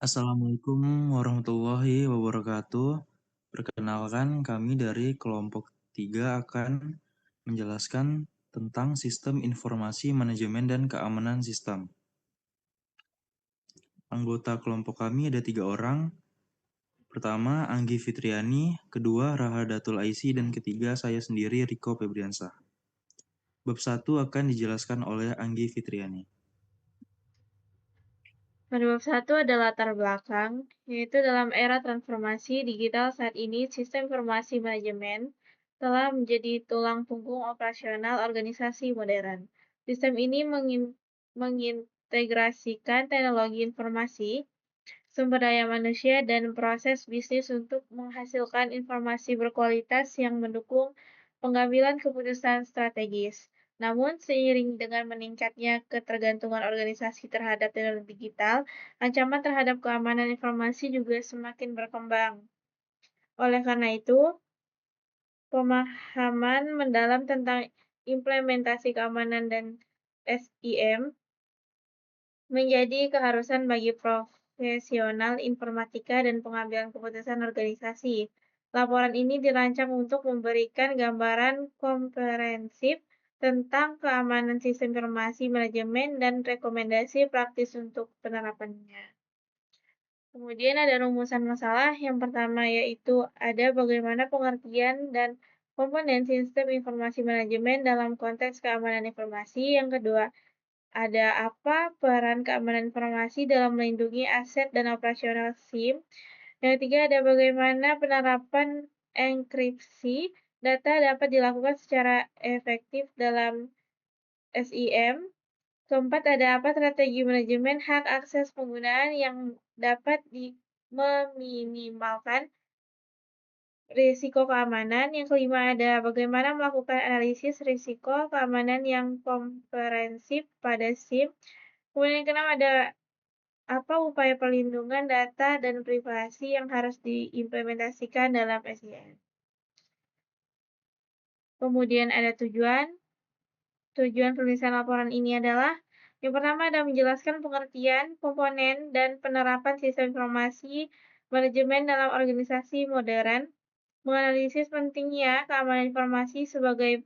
Assalamualaikum warahmatullahi wabarakatuh. Perkenalkan, kami dari kelompok 3 akan menjelaskan tentang sistem informasi manajemen dan keamanan sistem. Anggota kelompok kami ada 3 orang. Pertama, Anggi Fitriani, kedua, Rahadatul Aisi, dan ketiga, saya sendiri, Riko Febriansah. Bab 1 akan dijelaskan oleh Anggi Fitriani. Pada bab 1 ada latar belakang, yaitu dalam era transformasi digital saat ini, sistem informasi manajemen telah menjadi tulang punggung operasional organisasi modern. Sistem ini mengintegrasikan teknologi informasi, sumber daya manusia, dan proses bisnis untuk menghasilkan informasi berkualitas yang mendukung pengambilan keputusan strategis. Namun, seiring dengan meningkatnya ketergantungan organisasi terhadap teknologi digital, ancaman terhadap keamanan informasi juga semakin berkembang. Oleh karena itu, pemahaman mendalam tentang implementasi keamanan dan SIM menjadi keharusan bagi profesional informatika dan pengambilan keputusan organisasi. Laporan ini dirancang untuk memberikan gambaran komprehensif tentang keamanan sistem informasi manajemen dan rekomendasi praktis untuk penerapannya. Kemudian ada rumusan masalah. Yang pertama yaitu ada bagaimana pengertian dan komponen sistem informasi manajemen dalam konteks keamanan informasi. Yang kedua, ada apa peran keamanan informasi dalam melindungi aset dan operasional SIM. Yang ketiga, ada bagaimana penerapan enkripsi data dapat dilakukan secara efektif dalam SIM. Keempat, ada apa strategi manajemen hak akses penggunaan yang dapat meminimalkan risiko keamanan. Yang kelima, ada bagaimana melakukan analisis risiko keamanan yang komprehensif pada SIM. Kemudian yang keenam, ada apa upaya perlindungan data dan privasi yang harus diimplementasikan dalam SIM. Kemudian ada tujuan. Tujuan penulisan laporan ini adalah yang pertama ada menjelaskan pengertian, komponen, dan penerapan sistem informasi manajemen dalam organisasi modern, menganalisis pentingnya keamanan informasi sebagai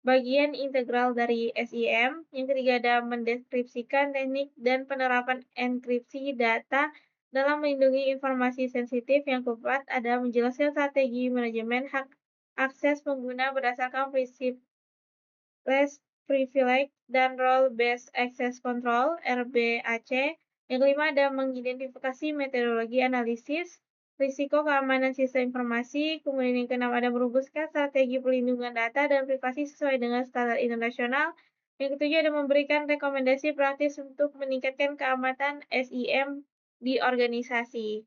bagian integral dari SIM. Yang ketiga ada mendeskripsikan teknik dan penerapan enkripsi data dalam melindungi informasi sensitif. Yang keempat ada menjelaskan strategi manajemen hak akses pengguna berdasarkan prinsip Less Privilege dan Role Based Access Control (RBAC). Yang kelima ada mengidentifikasi metodologi analisis risiko keamanan sistem informasi. Kemudian yang keenam ada merumuskan strategi perlindungan data dan privasi sesuai dengan standar internasional. Yang ketujuh ada memberikan rekomendasi praktis untuk meningkatkan keamanan SIM di organisasi.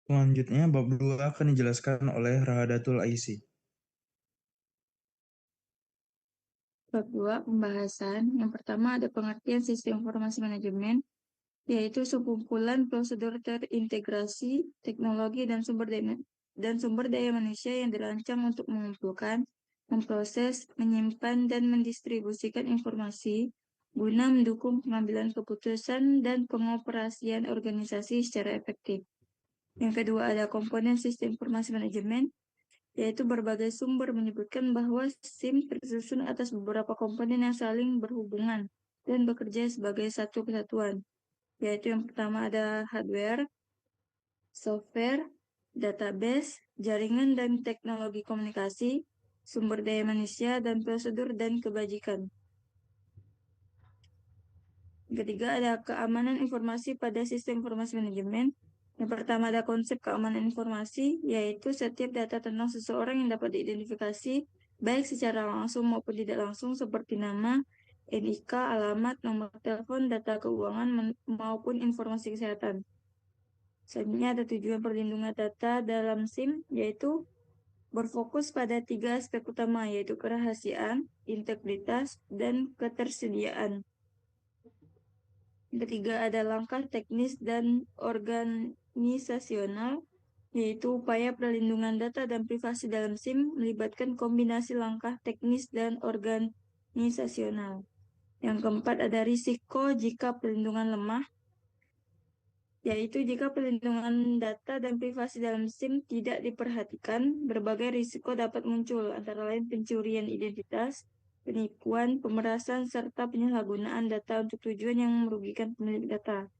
Selanjutnya, bab 2 akan dijelaskan oleh Rahadatul Aisi. Bab 2, pembahasan. Yang pertama ada pengertian sistem informasi manajemen, yaitu sekumpulan prosedur terintegrasi, teknologi, dan sumber daya manusia yang dirancang untuk mengumpulkan, memproses, menyimpan, dan mendistribusikan informasi guna mendukung pengambilan keputusan dan pengoperasian organisasi secara efektif. Yang kedua ada komponen sistem informasi manajemen, yaitu berbagai sumber menyebutkan bahwa SIM tersusun atas beberapa komponen yang saling berhubungan dan bekerja sebagai satu kesatuan, yaitu yang pertama ada hardware, software, database, jaringan dan teknologi komunikasi, sumber daya manusia, dan prosedur dan kebajikan. Yang ketiga ada keamanan informasi pada sistem informasi manajemen. Yang pertama ada konsep keamanan informasi, yaitu setiap data tentang seseorang yang dapat diidentifikasi, baik secara langsung maupun tidak langsung, seperti nama, NIK, alamat, nomor telepon, data keuangan, maupun informasi kesehatan. Selanjutnya ada tujuan perlindungan data dalam SIM, yaitu berfokus pada 3 aspek utama, yaitu kerahasiaan, integritas, dan ketersediaan. Yang ketiga ada langkah teknis dan organisasional, yaitu upaya perlindungan data dan privasi dalam SIM melibatkan kombinasi langkah teknis dan organisasional. Yang keempat ada risiko jika perlindungan lemah, yaitu jika perlindungan data dan privasi dalam SIM tidak diperhatikan, berbagai risiko dapat muncul, antara lain pencurian identitas, penipuan, pemerasan, serta penyalahgunaan data untuk tujuan yang merugikan pemilik data.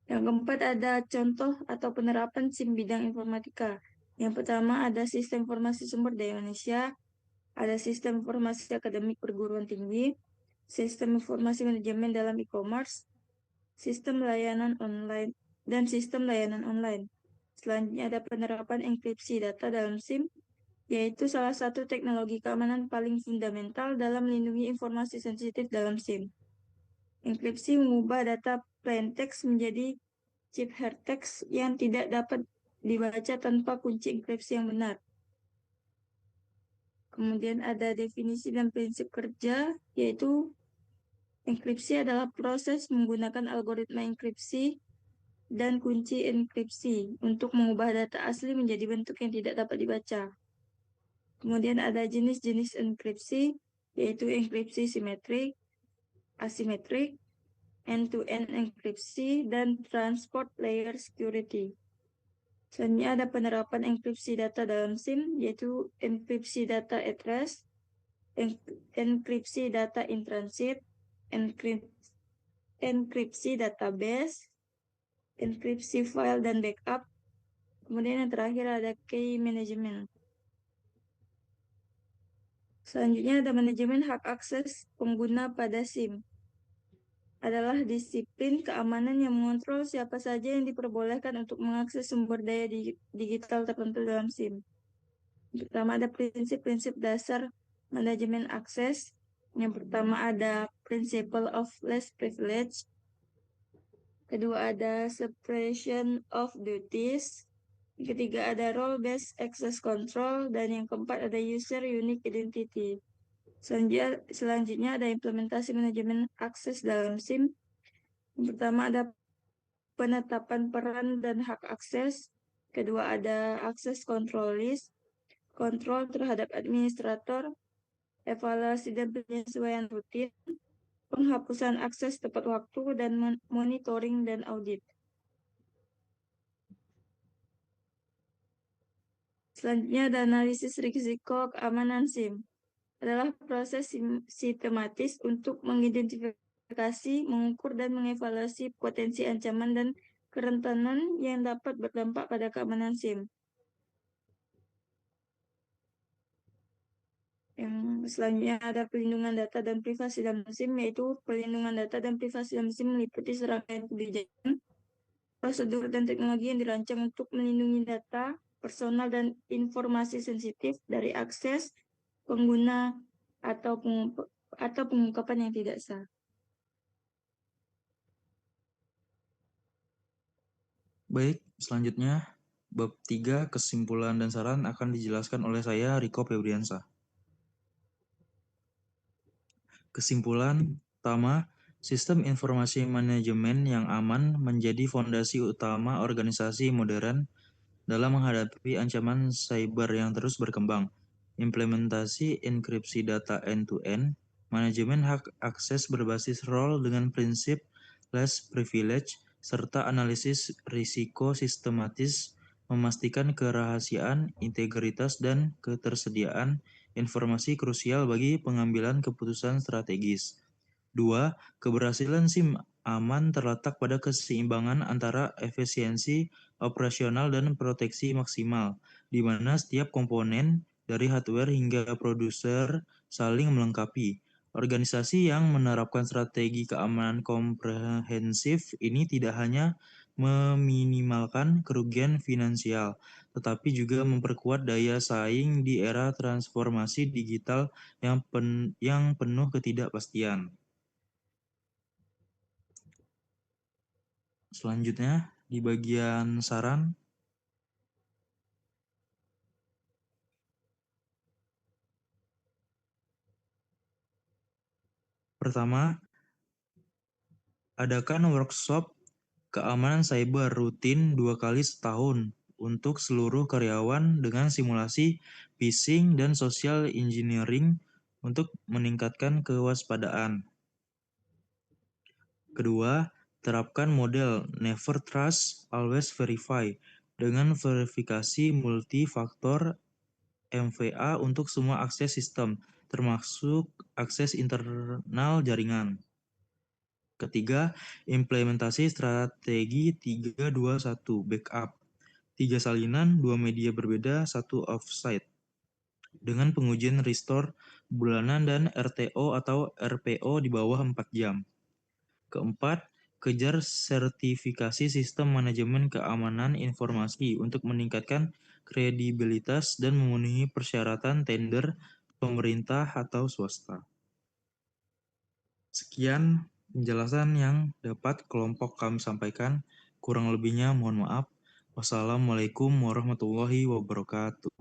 Yang keempat ada contoh atau penerapan SIM bidang informatika. Yang pertama ada Sistem Informasi Sumber Daya Manusia, ada Sistem Informasi Akademik Perguruan Tinggi, Sistem Informasi Manajemen dalam e-commerce, Sistem Layanan Online, dan Sistem Layanan Online. Selanjutnya ada penerapan enkripsi data dalam SIM, yaitu salah satu teknologi keamanan paling fundamental dalam melindungi informasi sensitif dalam SIM. Enkripsi mengubah data plain text menjadi ciphertext yang tidak dapat dibaca tanpa kunci enkripsi yang benar. Kemudian ada definisi dan prinsip kerja, yaitu enkripsi adalah proses menggunakan algoritma enkripsi dan kunci enkripsi untuk mengubah data asli menjadi bentuk yang tidak dapat dibaca. Kemudian ada jenis-jenis enkripsi, yaitu enkripsi simetrik, asimetrik, end-to-end enkripsi, dan transport layer security. Selanjutnya ada penerapan enkripsi data dalam SIM, yaitu enkripsi data at rest, enkripsi data in transit, enkripsi database, enkripsi file dan backup. Kemudian yang terakhir ada key management. Selanjutnya ada manajemen hak akses pengguna pada SIM. Adalah disiplin keamanan yang mengontrol siapa saja yang diperbolehkan untuk mengakses sumber daya digital tertentu dalam SIM. Pertama ada prinsip-prinsip dasar manajemen akses. Yang pertama ada principle of least privilege. Kedua ada separation of duties. Yang ketiga ada role-based access control. Dan yang keempat ada user unique identity. Selanjutnya ada implementasi manajemen akses dalam SIM. Yang pertama ada penetapan peran dan hak akses. Kedua ada akses control list, kontrol terhadap administrator, evaluasi dan penyesuaian rutin, penghapusan akses tepat waktu, dan monitoring dan audit. Selanjutnya ada analisis risiko keamanan SIM. Adalah proses sistematis untuk mengidentifikasi, mengukur, dan mengevaluasi potensi ancaman dan kerentanan yang dapat berdampak pada keamanan SIM. Yang selanjutnya ada perlindungan data dan privasi dalam SIM, yaitu perlindungan data dan privasi dalam SIM meliputi serangkaian kebijakan, prosedur, dan teknologi yang dirancang untuk melindungi data, personal, dan informasi sensitif dari akses pengguna atau pengungkapan yang tidak sah. Baik, selanjutnya bab 3 kesimpulan dan saran akan dijelaskan oleh saya Riko Febriansah. Kesimpulan pertama, sistem informasi manajemen yang aman menjadi fondasi utama organisasi modern dalam menghadapi ancaman cyber yang terus berkembang. Implementasi enkripsi data end-to-end, manajemen hak akses berbasis role dengan prinsip less privilege, serta analisis risiko sistematis memastikan kerahasiaan, integritas, dan ketersediaan informasi krusial bagi pengambilan keputusan strategis. 2. Keberhasilan SIM aman terletak pada keseimbangan antara efisiensi operasional dan proteksi maksimal, di mana setiap komponen dari hardware hingga produser saling melengkapi. Organisasi yang menerapkan strategi keamanan komprehensif ini tidak hanya meminimalkan kerugian finansial, tetapi juga memperkuat daya saing di era transformasi digital yang penuh ketidakpastian. Selanjutnya, di bagian saran, pertama, adakan workshop keamanan cyber rutin 2 kali setahun untuk seluruh karyawan dengan simulasi phishing dan social engineering untuk meningkatkan kewaspadaan. Kedua, terapkan model Never Trust, Always Verify dengan verifikasi multifaktor MVA untuk semua akses sistem, termasuk akses internal jaringan. Ketiga, implementasi strategi 3-2-1 backup. 3 salinan, 2 media berbeda, 1 offsite. Dengan pengujian restore bulanan dan RTO atau RPO di bawah 4 jam. Keempat, kejar sertifikasi sistem manajemen keamanan informasi untuk meningkatkan kredibilitas dan memenuhi persyaratan tender pemerintah atau swasta. Sekian penjelasan yang dapat kelompok kami sampaikan. Kurang lebihnya mohon maaf. Wassalamualaikum warahmatullahi wabarakatuh.